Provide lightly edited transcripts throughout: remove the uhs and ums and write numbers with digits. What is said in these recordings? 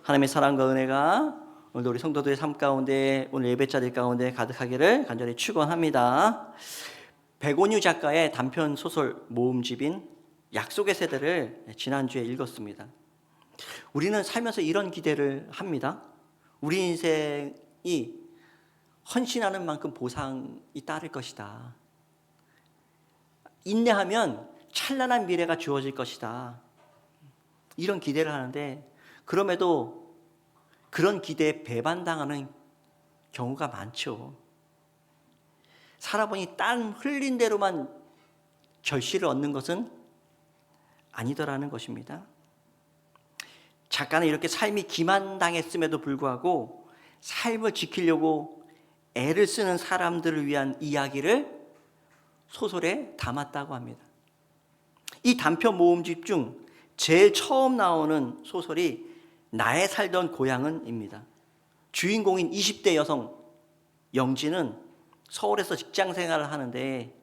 하나님의 사랑과 은혜가 오늘도 우리 성도들의 삶 가운데, 오늘 예배자들 가운데 가득하기를 간절히 축원합니다. 백온유 작가의 단편 소설 모음집인 약속의 세대를 지난주에 읽었습니다. 우리는 살면서 이런 기대를 합니다. 우리 인생이 헌신하는 만큼 보상이 따를 것이다. 인내하면 찬란한 미래가 주어질 것이다. 이런 기대를 하는데, 그럼에도 그런 기대에 배반당하는 경우가 많죠. 살아보니 땀 흘린 대로만 결실을 얻는 것은 아니더라는 것입니다. 작가는 이렇게 삶이 기만당했음에도 불구하고 삶을 지키려고 애를 쓰는 사람들을 위한 이야기를 소설에 담았다고 합니다. 이 단편 모음집 중 제일 처음 나오는 소설이 나의 살던 고향은입니다. 주인공인 20대 여성 영지는 서울에서 직장 생활을 하는데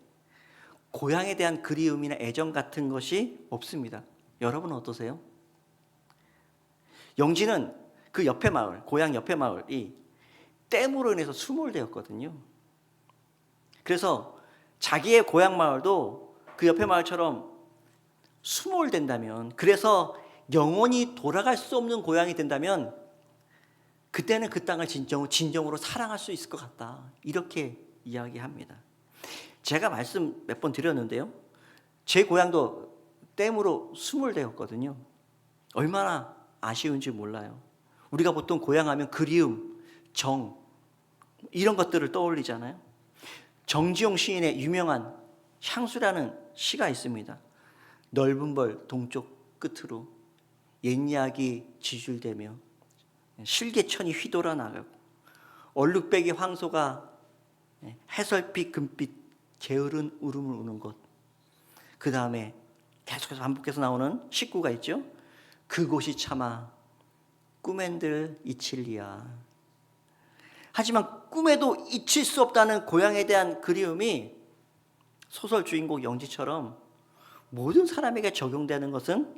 고향에 대한 그리움이나 애정 같은 것이 없습니다. 여러분은 어떠세요? 영지는 그 옆에 마을, 고향 옆에 마을이 댐으로 인해서 수몰되었거든요. 그래서 자기의 고향 마을도 그 옆에 마을처럼 수몰된다면, 그래서 영원히 돌아갈 수 없는 고향이 된다면 그때는 그 땅을 진정으로 사랑할 수 있을 것 같다, 이렇게 이야기합니다. 제가 말씀 몇 번 드렸는데요, 제 고향도 댐으로 수몰되었거든요. 얼마나 아쉬운지 몰라요. 우리가 보통 고향하면 그리움, 정, 이런 것들을 떠올리잖아요. 정지용 시인의 유명한 향수라는 시가 있습니다. 넓은 벌 동쪽 끝으로 옛이야기 지줄대며 실개천이 휘돌아 나가고 얼룩배기 황소가 해설빛 금빛 게으른 울음을 우는 곳, 그 다음에 계속해서 반복해서 나오는 식구가 있죠. 그곳이 차마 꿈엔들 이칠리야. 하지만 꿈에도 잊힐 수 없다는 고향에 대한 그리움이 소설 주인공 영지처럼 모든 사람에게 적용되는 것은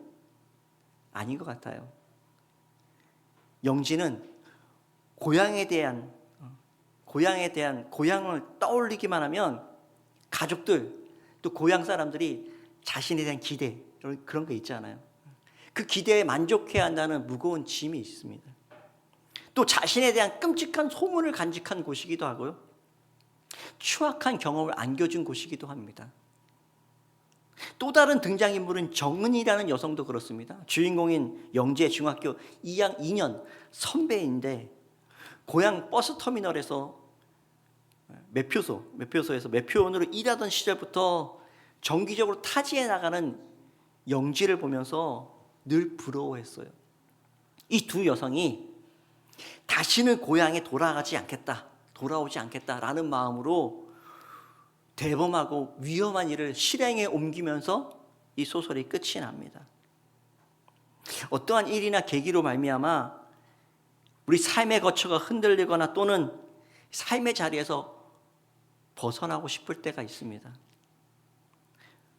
아닌 것 같아요. 영지는 고향에 대한 고향을 떠올리기만 하면 가족들, 또 고향 사람들이 자신에 대한 기대, 그런 거 있잖아요. 그 기대에 만족해야 한다는 무거운 짐이 있습니다. 또 자신에 대한 끔찍한 소문을 간직한 곳이기도 하고요, 추악한 경험을 안겨준 곳이기도 합니다. 또 다른 등장인물은 정은이라는 여성도 그렇습니다. 주인공인 영지의 중학교 2년 선배인데 고향 버스터미널에서 매표소에서 매표원으로 일하던 시절부터 정기적으로 타지에 나가는 영지를 보면서 늘 부러워했어요. 이 두 여성이 다시는 고향에 돌아오지 않겠다라는 마음으로 대범하고 위험한 일을 실행에 옮기면서 이 소설이 끝이 납니다. 어떠한 일이나 계기로 말미암아 우리 삶의 거처가 흔들리거나 또는 삶의 자리에서 벗어나고 싶을 때가 있습니다.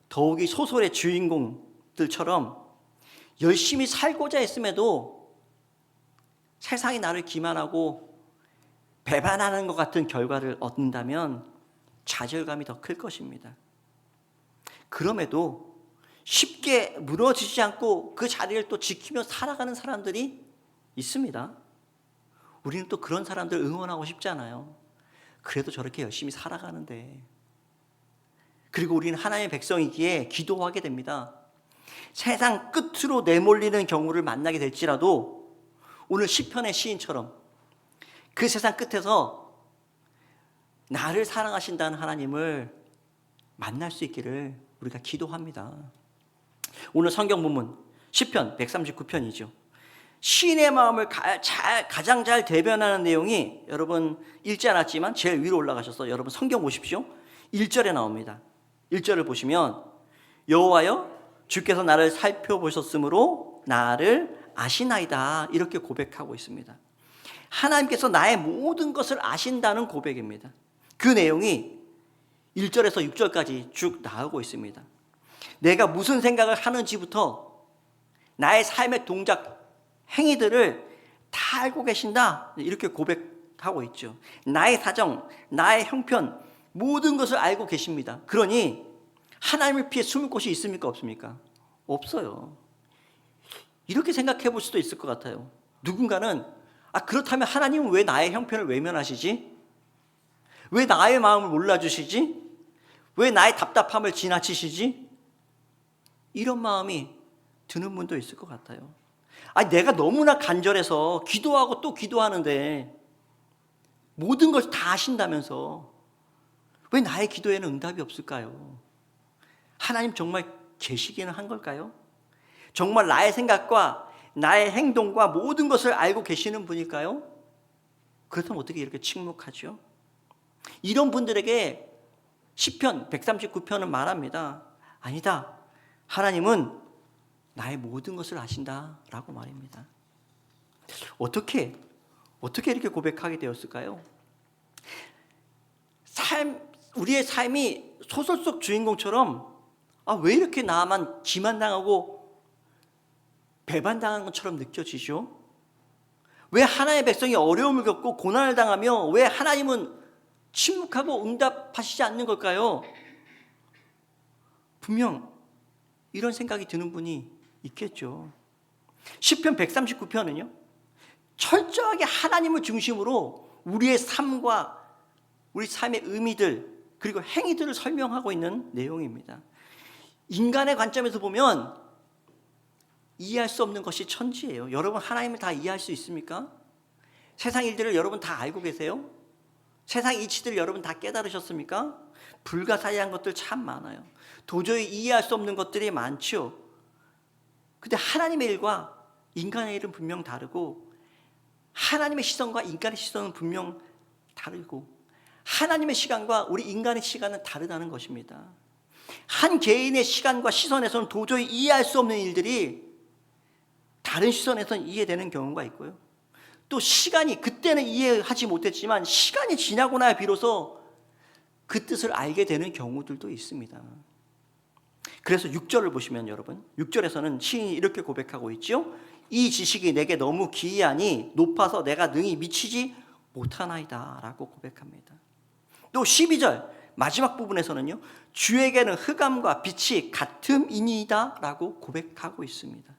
더욱이 소설의 주인공들처럼 열심히 살고자 했음에도 세상이 나를 기만하고 배반하는 것 같은 결과를 얻는다면 좌절감이 더 클 것입니다. 그럼에도 쉽게 무너지지 않고 그 자리를 또 지키며 살아가는 사람들이 있습니다. 우리는 또 그런 사람들 응원하고 싶잖아요. 그래도 저렇게 열심히 살아가는데. 그리고 우리는 하나님의 백성이기에 기도하게 됩니다. 세상 끝으로 내몰리는 경우를 만나게 될지라도 오늘 시편의 시인처럼 그 세상 끝에서 나를 사랑하신다는 하나님을 만날 수 있기를 우리가 기도합니다. 오늘 성경 본문 시편 139편이죠. 시인의 마음을 가장 잘 대변하는 내용이, 여러분 읽지 않았지만 제일 위로 올라가셔서 여러분 성경 보십시오. 1절에 나옵니다. 1절을 보시면 여호와여 주께서 나를 살펴보셨으므로 나를 아시나이다, 이렇게 고백하고 있습니다. 하나님께서 나의 모든 것을 아신다는 고백입니다. 그 내용이 1절에서 6절까지 쭉 나오고 있습니다. 내가 무슨 생각을 하는지부터 나의 삶의 동작, 행위들을 다 알고 계신다. 이렇게 고백하고 있죠. 나의 사정, 나의 형편, 모든 것을 알고 계십니다. 그러니 하나님을 피해 숨을 곳이 있습니까? 없습니까? 없어요. 이렇게 생각해 볼 수도 있을 것 같아요. 누군가는 그렇다면 하나님은 왜 나의 형편을 외면하시지? 왜 나의 마음을 몰라주시지? 왜 나의 답답함을 지나치시지? 이런 마음이 드는 분도 있을 것 같아요. 내가 너무나 간절해서 기도하고 또 기도하는데 모든 걸 다 아신다면서 왜 나의 기도에는 응답이 없을까요? 하나님 정말 계시기는 한 걸까요? 정말 나의 생각과 나의 행동과 모든 것을 알고 계시는 분일까요? 그렇다면 어떻게 이렇게 침묵하죠? 이런 분들에게 시편 139편은 말합니다. 아니다. 하나님은 나의 모든 것을 아신다라고 말입니다. 어떻게 이렇게 고백하게 되었을까요? 우리의 삶이 소설 속 주인공처럼 왜 이렇게 나만 기만당하고 배반당한 것처럼 느껴지죠? 왜 하나님의 백성이 어려움을 겪고 고난을 당하며 왜 하나님은 침묵하고 응답하시지 않는 걸까요? 분명 이런 생각이 드는 분이 있겠죠. 시편 139편은요, 철저하게 하나님을 중심으로 우리의 삶과 우리 삶의 의미들 그리고 행위들을 설명하고 있는 내용입니다. 인간의 관점에서 보면 이해할 수 없는 것이 천지예요. 여러분 하나님을 다 이해할 수 있습니까? 세상 일들을 여러분 다 알고 계세요? 세상 이치들을 여러분 다 깨달으셨습니까? 불가사의한 것들 참 많아요. 도저히 이해할 수 없는 것들이 많죠. 근데 하나님의 일과 인간의 일은 분명 다르고 하나님의 시선과 인간의 시선은 분명 다르고 하나님의 시간과 우리 인간의 시간은 다르다는 것입니다. 한 개인의 시간과 시선에서는 도저히 이해할 수 없는 일들이 다른 시선에서는 이해되는 경우가 있고요. 또 시간이 그때는 이해하지 못했지만 시간이 지나고 나야 비로소 그 뜻을 알게 되는 경우들도 있습니다. 그래서 6절을 보시면 여러분 6절에서는 시인이 이렇게 고백하고 있죠. 이 지식이 내게 너무 기이하니 높아서 내가 능히 미치지 못하나이다 라고 고백합니다. 또 12절 마지막 부분에서는요, 주에게는 흑암과 빛이 같음이니이다 라고 고백하고 있습니다.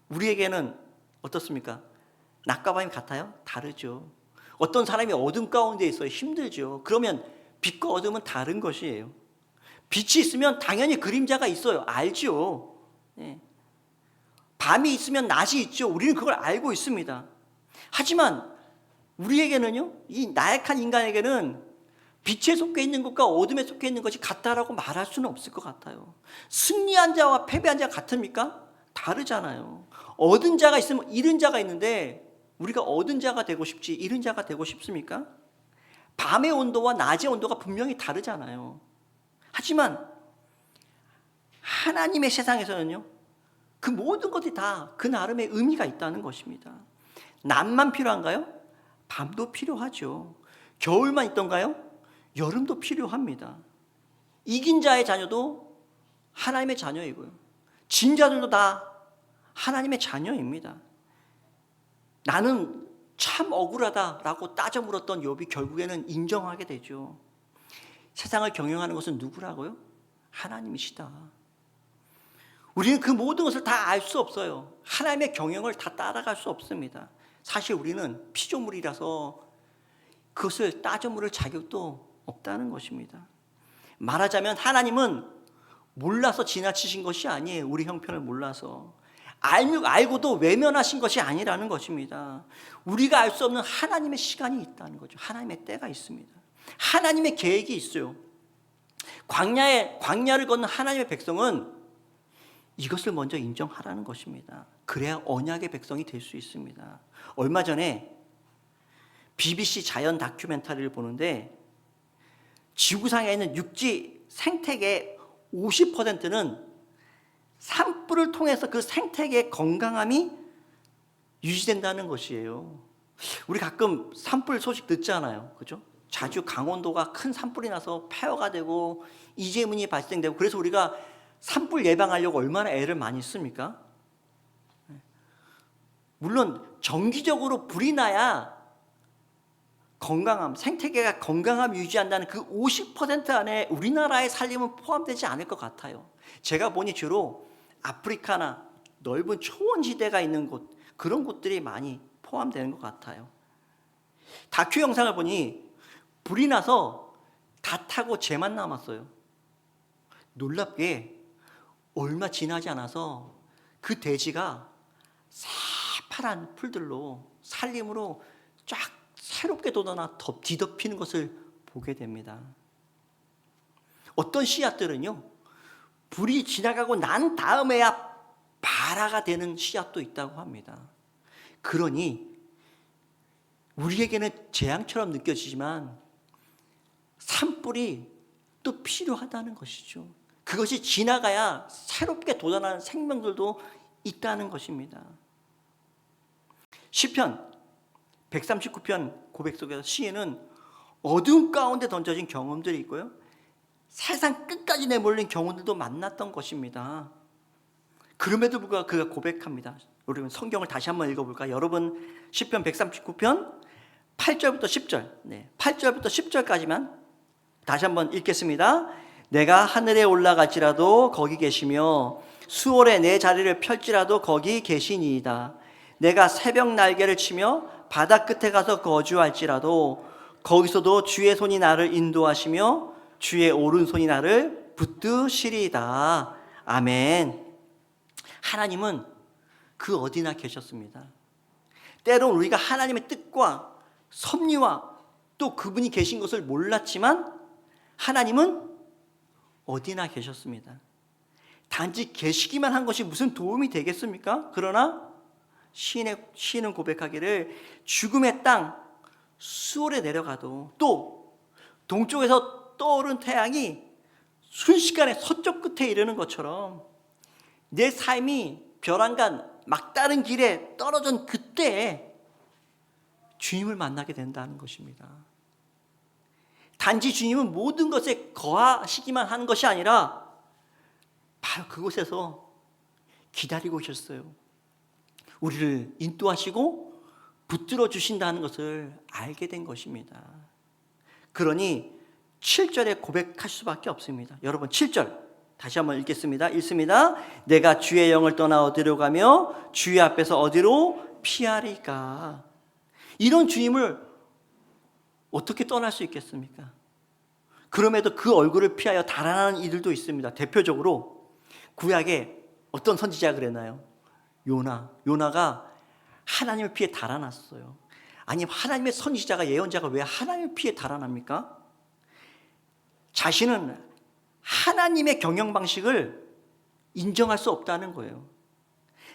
우리에게는 어떻습니까? 낮과 밤이 같아요? 다르죠. 어떤 사람이 어둠 가운데 있어요. 힘들죠. 그러면 빛과 어둠은 다른 것이에요. 빛이 있으면 당연히 그림자가 있어요. 알죠. 네. 밤이 있으면 낮이 있죠. 우리는 그걸 알고 있습니다. 하지만 우리에게는요, 이 나약한 인간에게는 빛에 속해 있는 것과 어둠에 속해 있는 것이 같다라고 말할 수는 없을 것 같아요. 승리한 자와 패배한 자가 같습니까? 다르잖아요. 얻은 자가 있으면 잃은 자가 있는데 우리가 얻은 자가 되고 싶지 잃은 자가 되고 싶습니까? 밤의 온도와 낮의 온도가 분명히 다르잖아요. 하지만 하나님의 세상에서는요, 그 모든 것이 다 그 나름의 의미가 있다는 것입니다. 낮만 필요한가요? 밤도 필요하죠. 겨울만 있던가요? 여름도 필요합니다. 이긴 자의 자녀도 하나님의 자녀이고요. 진 자들도 다 하나님의 자녀입니다. 나는 참 억울하다라고 따져 물었던 욥이 결국에는 인정하게 되죠. 세상을 경영하는 것은 누구라고요? 하나님이시다. 우리는 그 모든 것을 다 알 수 없어요. 하나님의 경영을 다 따라갈 수 없습니다. 사실 우리는 피조물이라서 그것을 따져 물을 자격도 없다는 것입니다. 말하자면 하나님은 몰라서 지나치신 것이 아니에요. 우리 형편을 몰라서. 알고도 외면하신 것이 아니라는 것입니다. 우리가 알 수 없는 하나님의 시간이 있다는 거죠. 하나님의 때가 있습니다. 하나님의 계획이 있어요. 광야를 걷는 하나님의 백성은 이것을 먼저 인정하라는 것입니다. 그래야 언약의 백성이 될 수 있습니다. 얼마 전에 BBC 자연 다큐멘터리를 보는데 지구상에 있는 육지 생태계의 50%는 산불을 통해서 그 생태계의 건강함이 유지된다는 것이에요. 우리 가끔 산불 소식 듣잖아요. 그죠? 자주 강원도가 큰 산불이 나서 폐허가 되고 이재문이 발생되고 그래서 우리가 산불 예방하려고 얼마나 애를 많이 씁니까? 물론 정기적으로 불이 나야 건강함, 생태계가 건강함 유지한다는 그 50% 안에 우리나라의 살림은 포함되지 않을 것 같아요. 제가 보니 주로 아프리카나 넓은 초원지대가 있는 곳, 그런 곳들이 많이 포함되는 것 같아요. 다큐 영상을 보니 불이 나서 다 타고 쟤만 남았어요. 놀랍게 얼마 지나지 않아서 그 대지가 새파란 풀들로 살림으로 쫙 새롭게 돋아나 뒤덮이는 것을 보게 됩니다. 어떤 씨앗들은요, 불이 지나가고 난 다음에야 발화가 되는 씨앗도 있다고 합니다. 그러니 우리에게는 재앙처럼 느껴지지만 산불이 또 필요하다는 것이죠. 그것이 지나가야 새롭게 돋아나는 생명들도 있다는 것입니다. 시편 139편 고백 속에서 시인은 어두운 가운데 던져진 경험들이 있고요, 세상 끝까지 내몰린 경우들도 만났던 것입니다. 그럼에도 불구하고 그가 고백합니다. 우리 성경을 다시 한번 읽어볼까요? 여러분, 시편 139편 8절부터 10절, 8절부터 10절까지만 다시 한번 읽겠습니다. 내가 하늘에 올라갈지라도 거기 계시며 수월에 내 자리를 펼지라도 거기 계시니이다. 내가 새벽 날개를 치며 바다 끝에 가서 거주할지라도 거기서도 주의 손이 나를 인도하시며 주의 오른손이 나를 붙드시리이다. 아멘. 하나님은 그 어디나 계셨습니다. 때론 우리가 하나님의 뜻과 섭리와 또 그분이 계신 것을 몰랐지만 하나님은 어디나 계셨습니다. 단지 계시기만 한 것이 무슨 도움이 되겠습니까? 그러나 시인은 고백하기를 죽음의 땅 수월에 내려가도 또 동쪽에서 떠오른 태양이 순식간에 서쪽 끝에 이르는 것처럼 내 삶이 벼랑간 막다른 길에 떨어진 그때에 주님을 만나게 된다는 것입니다. 단지 주님은 모든 것에 거하시기만 하는 것이 아니라 바로 그곳에서 기다리고 계셨어요. 우리를 인도하시고 붙들어 주신다는 것을 알게 된 것입니다. 그러니 7절에 고백할 수밖에 없습니다. 여러분, 7절 다시 한번 읽겠습니다. 읽습니다. 내가 주의 영을 떠나 어디로 가며 주의 앞에서 어디로 피하리까? 이런 주님을 어떻게 떠날 수 있겠습니까? 그럼에도 그 얼굴을 피하여 달아나는 이들도 있습니다. 대표적으로 구약에 어떤 선지자가 그랬나요? 요나가 하나님을 피해 달아났어요. 아니, 하나님의 선지자가, 예언자가 왜 하나님을 피해 달아납니까? 자신은 하나님의 경영 방식을 인정할 수 없다는 거예요.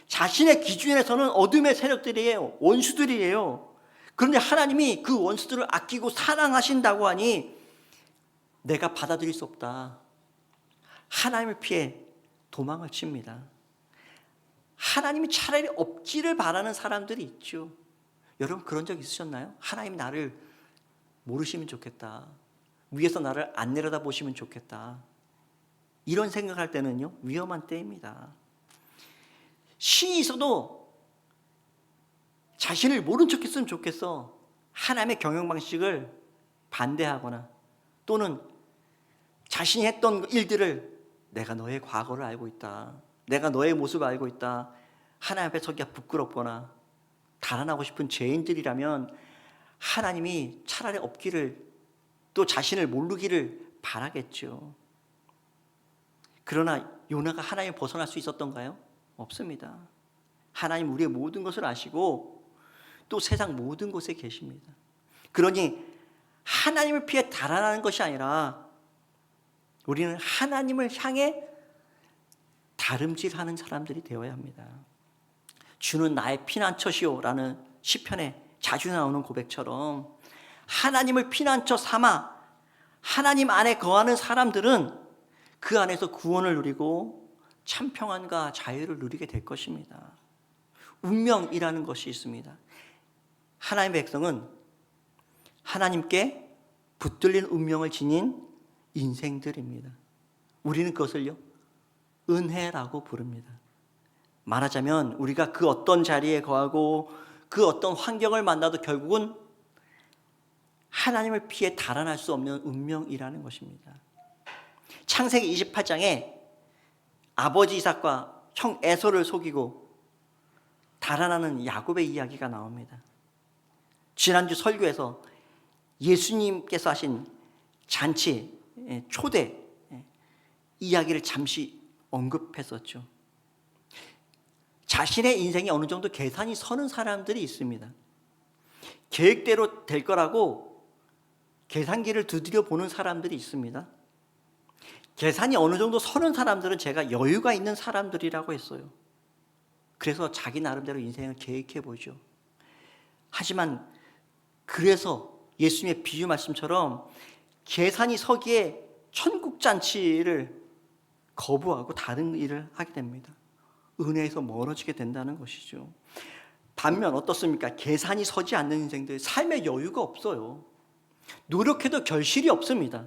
자신의 기준에서는 어둠의 세력들이에요. 원수들이에요. 그런데 하나님이 그 원수들을 아끼고 사랑하신다고 하니 내가 받아들일 수 없다. 하나님을 피해 도망을 칩니다. 하나님이 차라리 없기를 바라는 사람들이 있죠. 여러분, 그런 적 있으셨나요? 하나님 나를 모르시면 좋겠다. 위에서 나를 안 내려다 보시면 좋겠다. 이런 생각할 때는요, 위험한 때입니다. 신이 있어도 자신을 모른 척 했으면 좋겠어. 하나님의 경영 방식을 반대하거나 또는 자신이 했던 일들을 내가 너의 과거를 알고 있다. 내가 너의 모습을 알고 있다. 하나님 앞에 서기가 부끄럽거나 달아나고 싶은 죄인들이라면 하나님이 차라리 없기를, 또 자신을 모르기를 바라겠죠. 그러나 요나가 하나님을 벗어날 수 있었던가요? 없습니다. 하나님 우리의 모든 것을 아시고 또 세상 모든 곳에 계십니다. 그러니 하나님을 피해 달아나는 것이 아니라 우리는 하나님을 향해 다름질하는 사람들이 되어야 합니다. 주는 나의 피난처시오 라는 시편에 자주 나오는 고백처럼 하나님을 피난처 삼아 하나님 안에 거하는 사람들은 그 안에서 구원을 누리고 참 평안과 자유를 누리게 될 것입니다. 운명이라는 것이 있습니다. 하나님의 백성은 하나님께 붙들린 운명을 지닌 인생들입니다. 우리는 그것을요, 은혜라고 부릅니다. 말하자면 우리가 그 어떤 자리에 거하고 그 어떤 환경을 만나도 결국은 하나님을 피해 달아날 수 없는 운명이라는 것입니다. 창세기 28장에 아버지 이삭과 형 에서를 속이고 달아나는 야곱의 이야기가 나옵니다. 지난주 설교에서 예수님께서 하신 잔치, 초대 이야기를 잠시 언급했었죠. 자신의 인생에 어느 정도 계산이 서는 사람들이 있습니다. 계획대로 될 거라고 계산기를 두드려 보는 사람들이 있습니다. 계산이 어느 정도 서는 사람들은 제가 여유가 있는 사람들이라고 했어요. 그래서 자기 나름대로 인생을 계획해 보죠. 하지만 그래서 예수님의 비유 말씀처럼 계산이 서기에 천국잔치를 거부하고 다른 일을 하게 됩니다. 은혜에서 멀어지게 된다는 것이죠. 반면 어떻습니까? 계산이 서지 않는 인생들, 삶의 여유가 없어요. 노력해도 결실이 없습니다.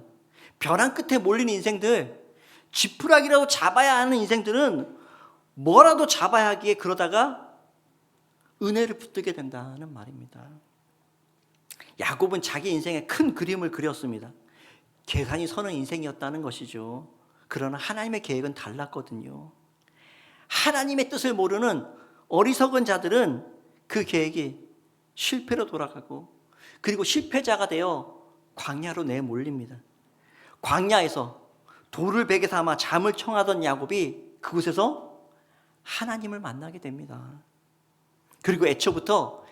벼랑 끝에 몰린 인생들, 지푸라기라도 잡아야 하는 인생들은 뭐라도 잡아야 하기에 그러다가 은혜를 붙들게 된다는 말입니다. 야곱은 자기 인생의 큰 그림을 그렸습니다. 계산이 서는 인생이었다는 것이죠. 그러나 하나님의 계획은 달랐거든요. 하나님의 뜻을 모르는 어리석은 자들은 그 계획이 실패로 돌아가고, 그리고 실패자가 되어 광야로 내몰립니다. 광야에서 돌을 베개 삼아 잠을 청하던 야곱이 그곳에서 하나님을 만나게 됩니다. 그리고 애초부터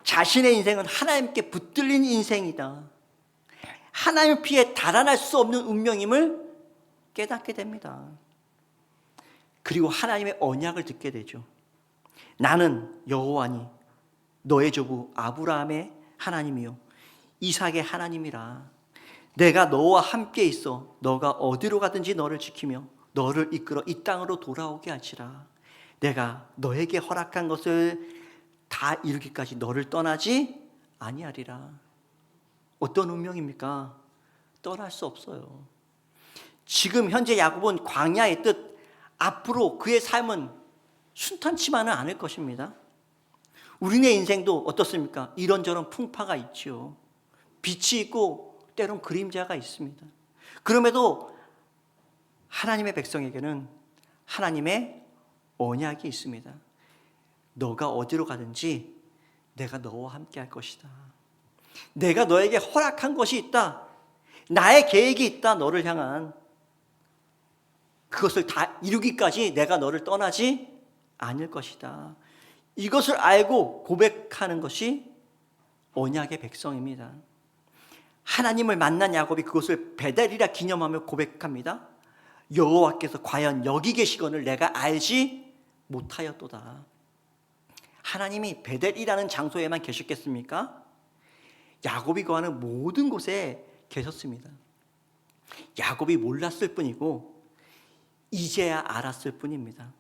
자신의 인생은 하나님께 붙들린 인생이다, 하나님을 피해 달아날 수 없는 운명임을 깨닫게 됩니다. 그리고 하나님의 언약을 듣게 되죠. 나는 여호와니 너의 조부 아브라함의 하나님이요 이삭의 하나님이라. 내가 너와 함께 있어 너가 어디로 가든지 너를 지키며 너를 이끌어 이 땅으로 돌아오게 할지라. 내가 너에게 허락한 것을 다 이루기까지 너를 떠나지 아니하리라. 어떤 운명입니까? 떠날 수 없어요. 지금 현재 야곱은 광야의 뜻, 앞으로 그의 삶은 순탄치만은 않을 것입니다. 우리네 인생도 어떻습니까? 이런저런 풍파가 있죠. 빛이 있고 때론 그림자가 있습니다. 그럼에도 하나님의 백성에게는 하나님의 언약이 있습니다. 너가 어디로 가든지 내가 너와 함께 할 것이다. 내가 너에게 허락한 것이 있다. 나의 계획이 있다. 너를 향한 그것을 다 이루기까지 내가 너를 떠나지 않을 것이다. 이것을 알고 고백하는 것이 언약의 백성입니다. 하나님을 만난 야곱이 그것을 베델이라 기념하며 고백합니다. 여호와께서 과연 여기 계시거늘 내가 알지 못하였도다. 하나님이 베델이라는 장소에만 계셨겠습니까? 야곱이 거하는 모든 곳에 계셨습니다. 야곱이 몰랐을 뿐이고 이제야 알았을 뿐입니다.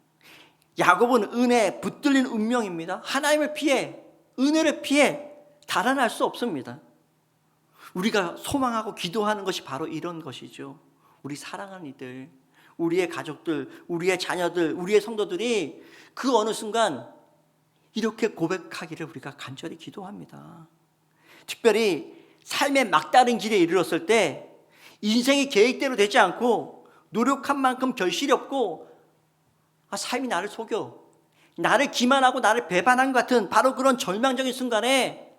야곱은 은혜에 붙들린 운명입니다. 하나님을 피해, 은혜를 피해 달아날 수 없습니다. 우리가 소망하고 기도하는 것이 바로 이런 것이죠. 우리 사랑하는 이들, 우리의 가족들, 우리의 자녀들, 우리의 성도들이 그 어느 순간 이렇게 고백하기를 우리가 간절히 기도합니다. 특별히 삶의 막다른 길에 이르렀을 때 인생이 계획대로 되지 않고 노력한 만큼 결실이 없고 삶이 나를 속여, 나를 기만하고 나를 배반한 것 같은 바로 그런 절망적인 순간에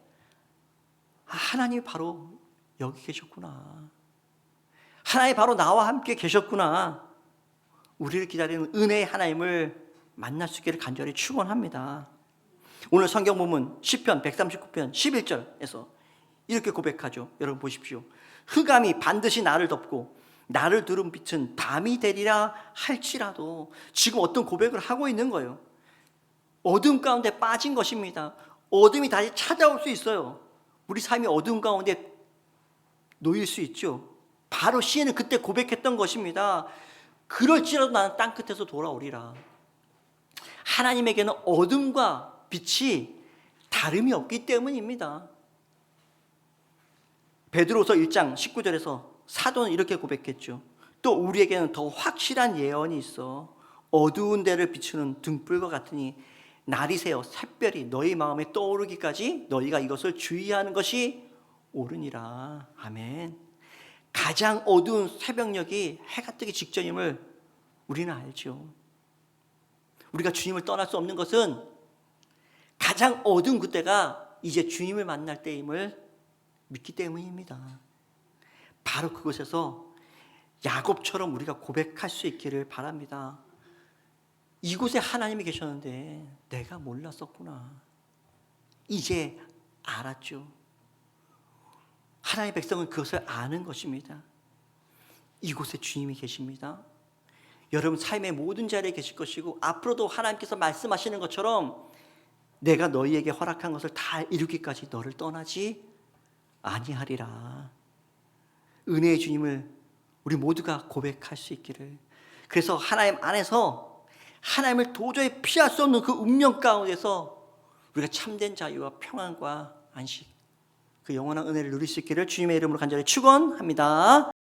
하나님이 바로 여기 계셨구나, 하나님이 바로 나와 함께 계셨구나, 우리를 기다리는 은혜의 하나님을 만날 수 있기를 간절히 축원합니다. 오늘 성경 본문 시편 139편 11절에서 이렇게 고백하죠. 여러분 보십시오. 흑암이 반드시 나를 덮고 나를 두른 빛은 밤이 되리라 할지라도. 지금 어떤 고백을 하고 있는 거예요. 어둠 가운데 빠진 것입니다. 어둠이 다시 찾아올 수 있어요. 우리 삶이 어둠 가운데 놓일 수 있죠. 바로 시인은 그때 고백했던 것입니다. 그럴지라도 나는 땅끝에서 돌아오리라. 하나님에게는 어둠과 빛이 다름이 없기 때문입니다. 베드로서 1장 19절에서 사도는 이렇게 고백했죠. 또 우리에게는 더 확실한 예언이 있어 어두운 데를 비추는 등불과 같으니 날이 새어 샛별이 너희 마음에 떠오르기까지 너희가 이것을 주의하는 것이 옳으니라. 아멘. 가장 어두운 새벽녘이 해가 뜨기 직전임을 우리는 알죠. 우리가 주님을 떠날 수 없는 것은 가장 어두운 그때가 이제 주님을 만날 때임을 믿기 때문입니다. 바로 그곳에서 야곱처럼 우리가 고백할 수 있기를 바랍니다. 이곳에 하나님이 계셨는데 내가 몰랐었구나. 이제 알았죠. 하나님의 백성은 그것을 아는 것입니다. 이곳에 주님이 계십니다. 여러분 삶의 모든 자리에 계실 것이고 앞으로도 하나님께서 말씀하시는 것처럼 내가 너희에게 허락한 것을 다 이루기까지 너를 떠나지 아니하리라. 은혜의 주님을 우리 모두가 고백할 수 있기를. 그래서 하나님 안에서 하나님을 도저히 피할 수 없는 그 운명 가운데서 우리가 참된 자유와 평안과 안식, 그 영원한 은혜를 누릴 수 있기를 주님의 이름으로 간절히 축원합니다.